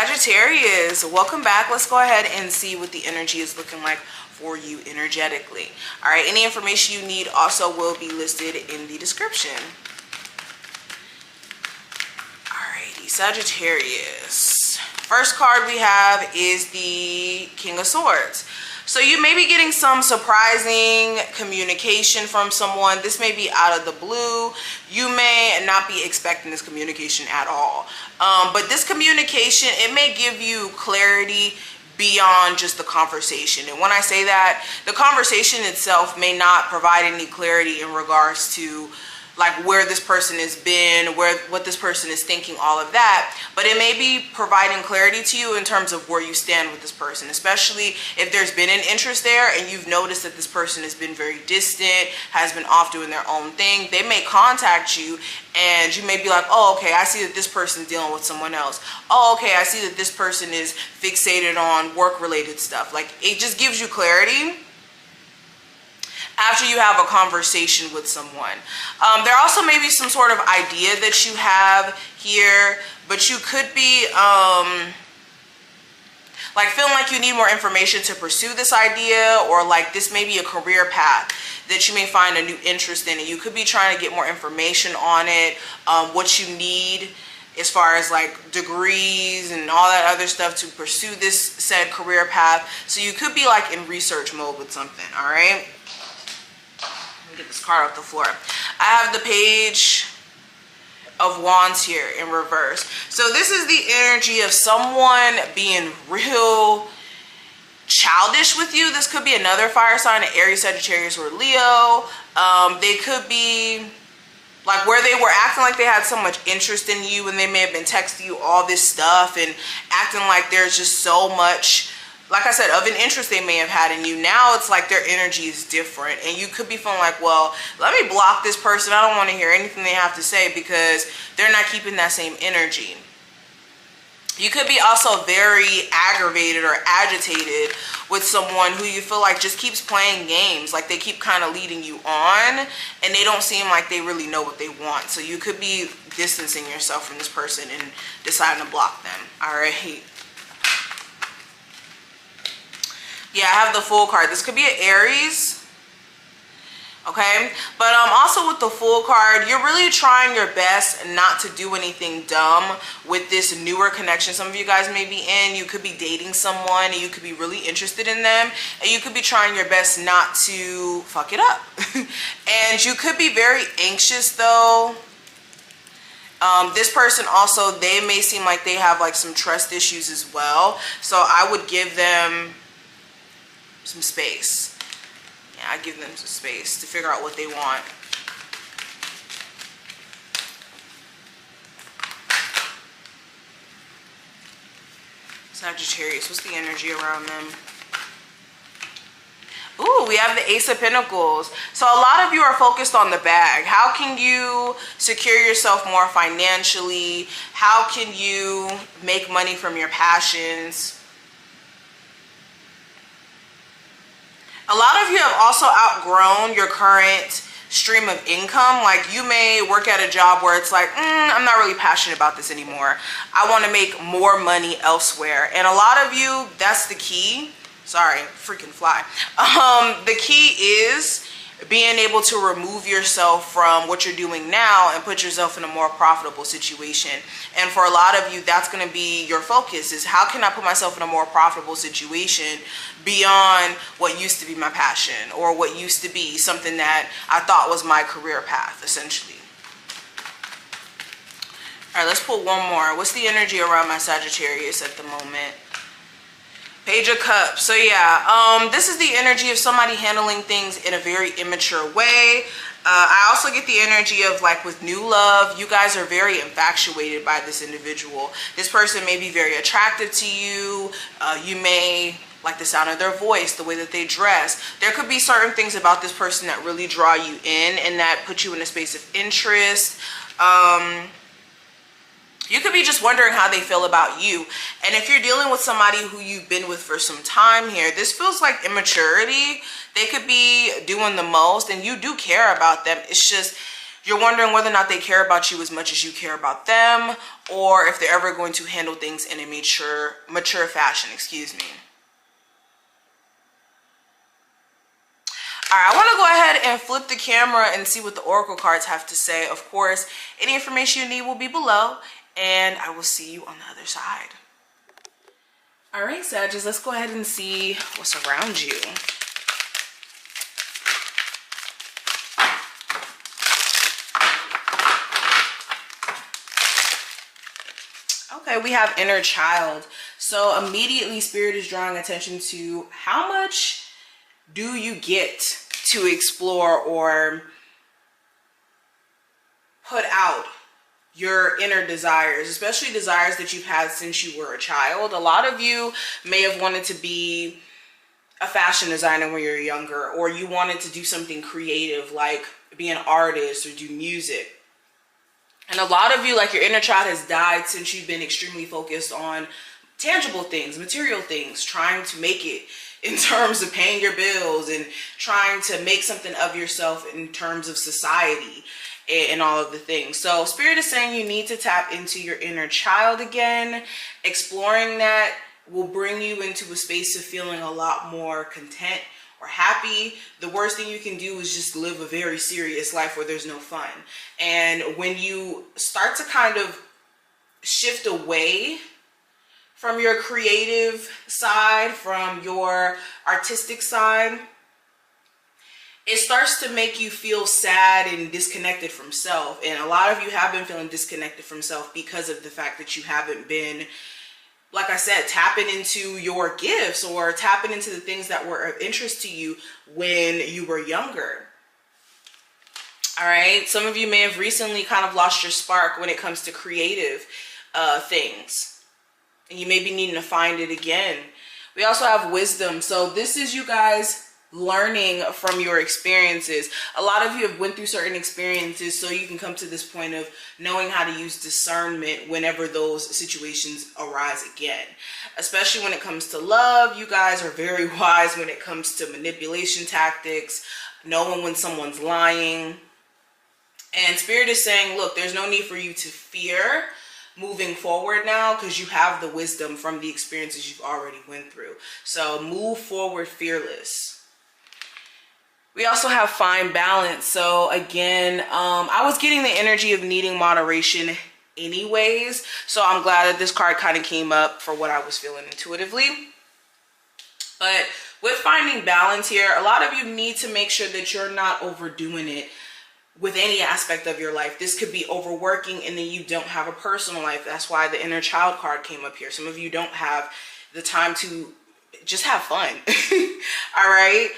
Sagittarius, welcome back. Let's go ahead and see what the energy is looking like for you energetically. All right, any information you need also will be listed in the description. Alrighty, Sagittarius. First card we have is the King of Swords. So you may be getting some surprising communication from someone. This may be out of the blue. You may not be expecting this communication at all. But this communication, it may give you clarity beyond just the conversation. And when I say that, the conversation itself may not provide any clarity in regards to like where this person has been, what this person is thinking, all of that. But it may be providing clarity to you in terms of where you stand with this person, especially if there's been an interest there and you've noticed that this person has been very distant, has been off doing their own thing. They may contact you and you may be like, oh, okay, I see that this person's dealing with someone else. Oh, okay, I see that this person is fixated on work-related stuff. Like, it just gives you clarity after you have a conversation with someone. There also may be some sort of idea that you have here, but you could be like feeling like you need more information to pursue this idea, or like this may be a career path that you may find a new interest in, and you could be trying to get more information on it, what you need as far as like degrees and all that other stuff to pursue this said career path. So you could be like in research mode with something, all right? Get this card off the floor. I have the Page of Wands here in reverse. So this is the energy of someone being real childish with you. This could be another fire sign, an Aries, Sagittarius, or Leo. They could be like where they were acting like they had so much interest in you, and they may have been texting you all this stuff and acting like there's just so much, like I said, of an interest they may have had in you. Now it's like their energy is different, and you could be feeling like, well, let me block this person. I don't want to hear anything they have to say because they're not keeping that same energy. You could be also very aggravated or agitated with someone who you feel like just keeps playing games. Like they keep kind of leading you on, and they don't seem like they really know what they want. So you could be distancing yourself from this person and deciding to block them. All right. Yeah, I have the Fool card. This could be an Aries, okay? But also with the Fool card, you're really trying your best not to do anything dumb with this newer connection some of you guys may be in. You could be dating someone and you could be really interested in them, and you could be trying your best not to fuck it up. And you could be very anxious though. This person also, they may seem like they have like some trust issues as well. So I would give them some space. Yeah, I give them some space to figure out what they want. Sagittarius, what's the energy around them? Ooh, we have the Ace of Pentacles. So a lot of you are focused on the bag. How can you secure yourself more financially? How can you make money from your passions? A lot of you have also outgrown your current stream of income. Like you may work at a job where it's like, I'm not really passionate about this anymore. I want to make more money elsewhere. And a lot of you, that's the key. Sorry, freaking fly. The key is being able to remove yourself from what you're doing now and put yourself in a more profitable situation. And for a lot of you, that's going to be your focus, is how can I put myself in a more profitable situation beyond what used to be my passion, or what used to be something that I thought was my career path, essentially. All right, let's pull one more. What's the energy around my Sagittarius at the moment? Page of Cups. So yeah, this is the energy of somebody handling things in a very immature way. I also get the energy of like with new love, you guys are very infatuated by this individual. This person may be very attractive to you. You may like the sound of their voice, the way that they dress. There could be certain things about this person that really draw you in and that put you in a space of interest. You could be just wondering how they feel about you. And if you're dealing with somebody who you've been with for some time here, this feels like immaturity. They could be doing the most and you do care about them. It's just You're wondering whether or not they care about you as much as you care about them, or if they're ever going to handle things in a mature fashion, excuse me. All right, I want to go ahead and flip the camera and see what the oracle cards have to say. Of course, any information you need will be below, and I will see you on the other side. All right, Sagittarius, let's go ahead and see what's around you. Okay, we have inner child. So immediately Spirit is drawing attention to how much do you get to explore or put out your inner desires, especially desires that you've had since you were a child. A lot of you may have wanted to be a fashion designer when you were younger, or you wanted to do something creative like be an artist or do music. And a lot of you, like your inner child has died since you've been extremely focused on tangible things, material things, trying to make it in terms of paying your bills and trying to make something of yourself in terms of society and all of the things. So Spirit is saying you need to tap into your inner child again. Exploring that will bring you into a space of feeling a lot more content or happy. The worst thing you can do is just live a very serious life where there's no fun. And when you start to kind of shift away from your creative side, from your artistic side, it starts to make you feel sad and disconnected from self. And a lot of you have been feeling disconnected from self because of the fact that you haven't been, like I said, tapping into your gifts or tapping into the things that were of interest to you when you were younger. All right. Some of you may have recently kind of lost your spark when it comes to creative things. And you may be needing to find it again. We also have wisdom. So this is you guys learning from your experiences. A lot of you have went through certain experiences so you can come to this point of knowing how to use discernment whenever those situations arise again. Especially when it comes to love, you guys are very wise when it comes to manipulation tactics, knowing when someone's lying. And Spirit is saying, look, there's no need for you to fear moving forward now, because you have the wisdom from the experiences you've already went through. So move forward fearless. We also have fine balance. So again, I was getting the energy of needing moderation anyways. So I'm glad that this card kind of came up for what I was feeling intuitively. But with finding balance here, a lot of you need to make sure that you're not overdoing it with any aspect of your life. This could be overworking and then you don't have a personal life. That's why the inner child card came up here. Some of you don't have the time to just have fun. All right.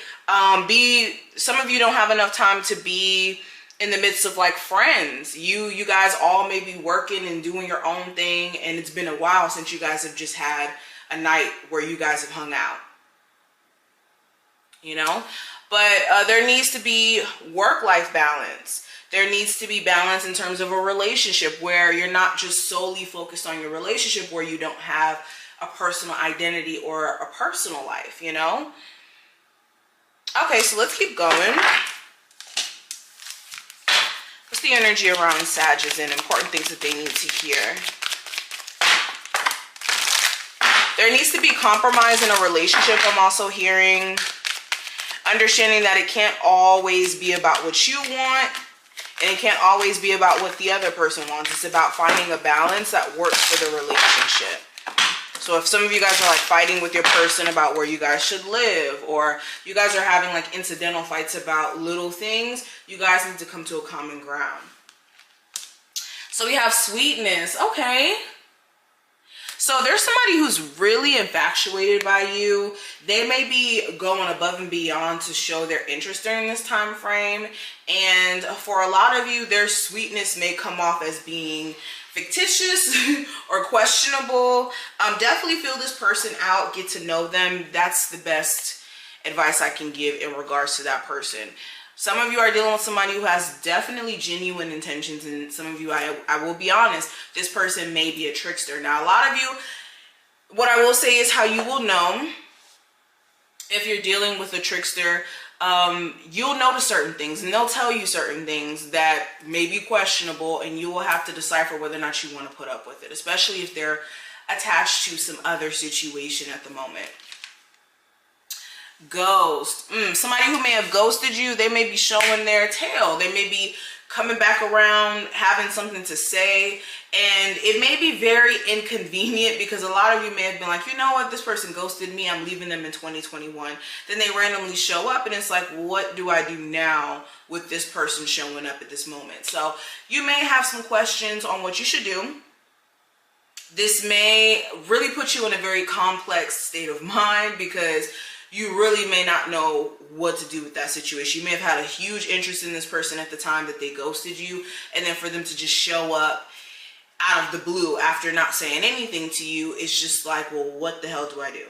Some of you don't have enough time to be in the midst of like friends. You guys all may be working and doing your own thing, and it's been a while since you guys have just had a night where you guys have hung out, you know. But there needs to be work-life balance. There needs to be balance in terms of a relationship where you're not just solely focused on your relationship, where you don't have a personal identity or a personal life, you know? Okay, so let's keep going. What's the energy around Sagittarius and important things that they need to hear? There needs to be compromise in a relationship, I'm also hearing. Understanding that it can't always be about what you want, and it can't always be about what the other person wants. It's about finding a balance that works for the relationship. So if some of you guys are like fighting with your person about where you guys should live, or you guys are having like incidental fights about little things, you guys need to come to a common ground. So we have sweetness. Okay. So there's somebody who's really infatuated by you. They may be going above and beyond to show their interest during this time frame. And for a lot of you, their sweetness may come off as being fictitious or questionable. Definitely feel this person out, get to know them. That's the best advice I can give in regards to that person. Some of you are dealing with somebody who has definitely genuine intentions, and some of you, I will be honest, this person may be a trickster. Now, a lot of you, what I will say is how you will know if you're dealing with a trickster. you'll notice certain things and they'll tell you certain things that may be questionable, and you will have to decipher whether or not you want to put up with it, especially if they're attached to some other situation at the moment. Ghost. Somebody who may have ghosted you, they may be showing their tail. They may be coming back around, having something to say, and it may be very inconvenient because a lot of you may have been like, you know what, this person ghosted me, I'm leaving them in 2021. Then they randomly show up and it's like, what do I do now with this person showing up at this moment? So you may have some questions on what you should do. This may really put you in a very complex state of mind because you really may not know what to do with that situation. You may have had a huge interest in this person at the time that they ghosted you, and then for them to just show up out of the blue after not saying anything to you, it's just like, well, what the hell do I do?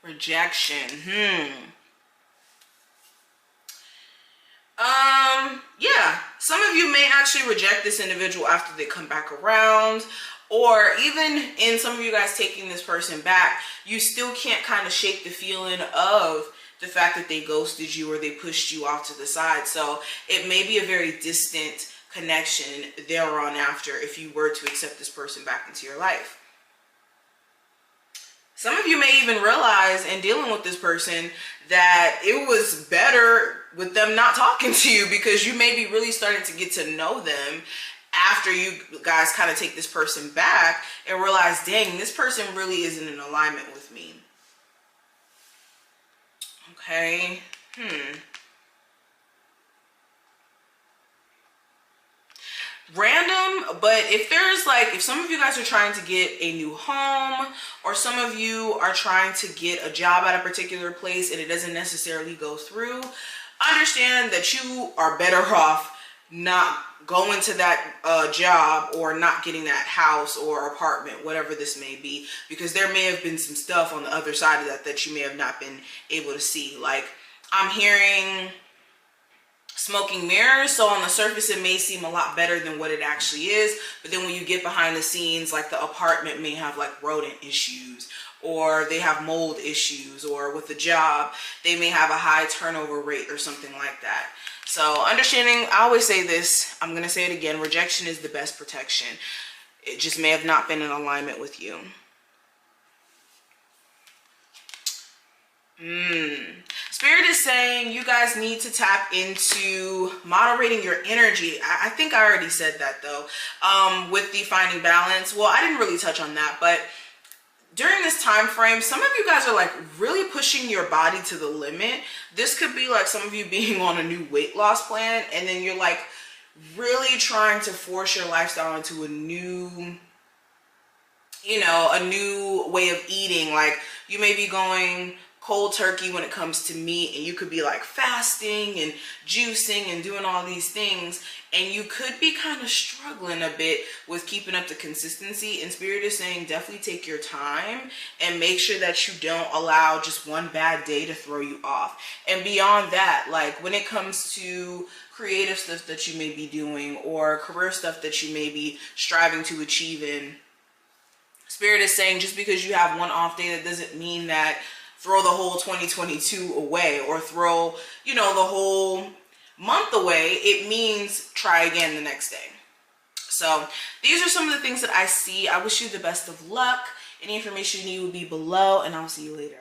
Rejection. Yeah, some of you may actually reject this individual after they come back around, or even in some of you guys taking this person back, you still can't kind of shake the feeling of the fact that they ghosted you or they pushed you off to the side. So it may be a very distant connection thereon after if you were to accept this person back into your life. Some of you may even realize in dealing with this person that it was better with them not talking to you, because you may be really starting to get to know them after you guys kind of take this person back and realize, dang, this person really isn't in alignment with me. Okay. Random, but if there's like, if some of you guys are trying to get a new home, or some of you are trying to get a job at a particular place and it doesn't necessarily go through, understand that you are better off not going to that job or not getting that house or apartment, whatever this may be, because there may have been some stuff on the other side of that that you may have not been able to see. Like, I'm hearing smoking mirrors, so on the surface it may seem a lot better than what it actually is, but then when you get behind the scenes, like the apartment may have like rodent issues, or they have mold issues, or with the job they may have a high turnover rate or something like that. So understanding, I always say this, I'm gonna say it again, rejection is the best protection. It just may have not been in alignment with you. Spirit is saying you guys need to tap into moderating your energy. I think I already said that though, with the finding balance. Well, I didn't really touch on that, but during this time frame, some of you guys are like really pushing your body to the limit. This could be like some of you being on a new weight loss plan, and then you're like really trying to force your lifestyle into a new, you know, a new way of eating. Like, you may be going cold turkey when it comes to meat, and you could be like fasting and juicing and doing all these things, and you could be kind of struggling a bit with keeping up the consistency. And Spirit is saying definitely take your time and make sure that you don't allow just one bad day to throw you off. And beyond that, like when it comes to creative stuff that you may be doing or career stuff that you may be striving to achieve in, Spirit is saying just because you have one off day, that doesn't mean that throw the whole 2022 away, or throw, you know, the whole month away. It means try again the next day. So these are some of the things that I see. I wish you the best of luck. Any information you need will be below, and I'll see you later.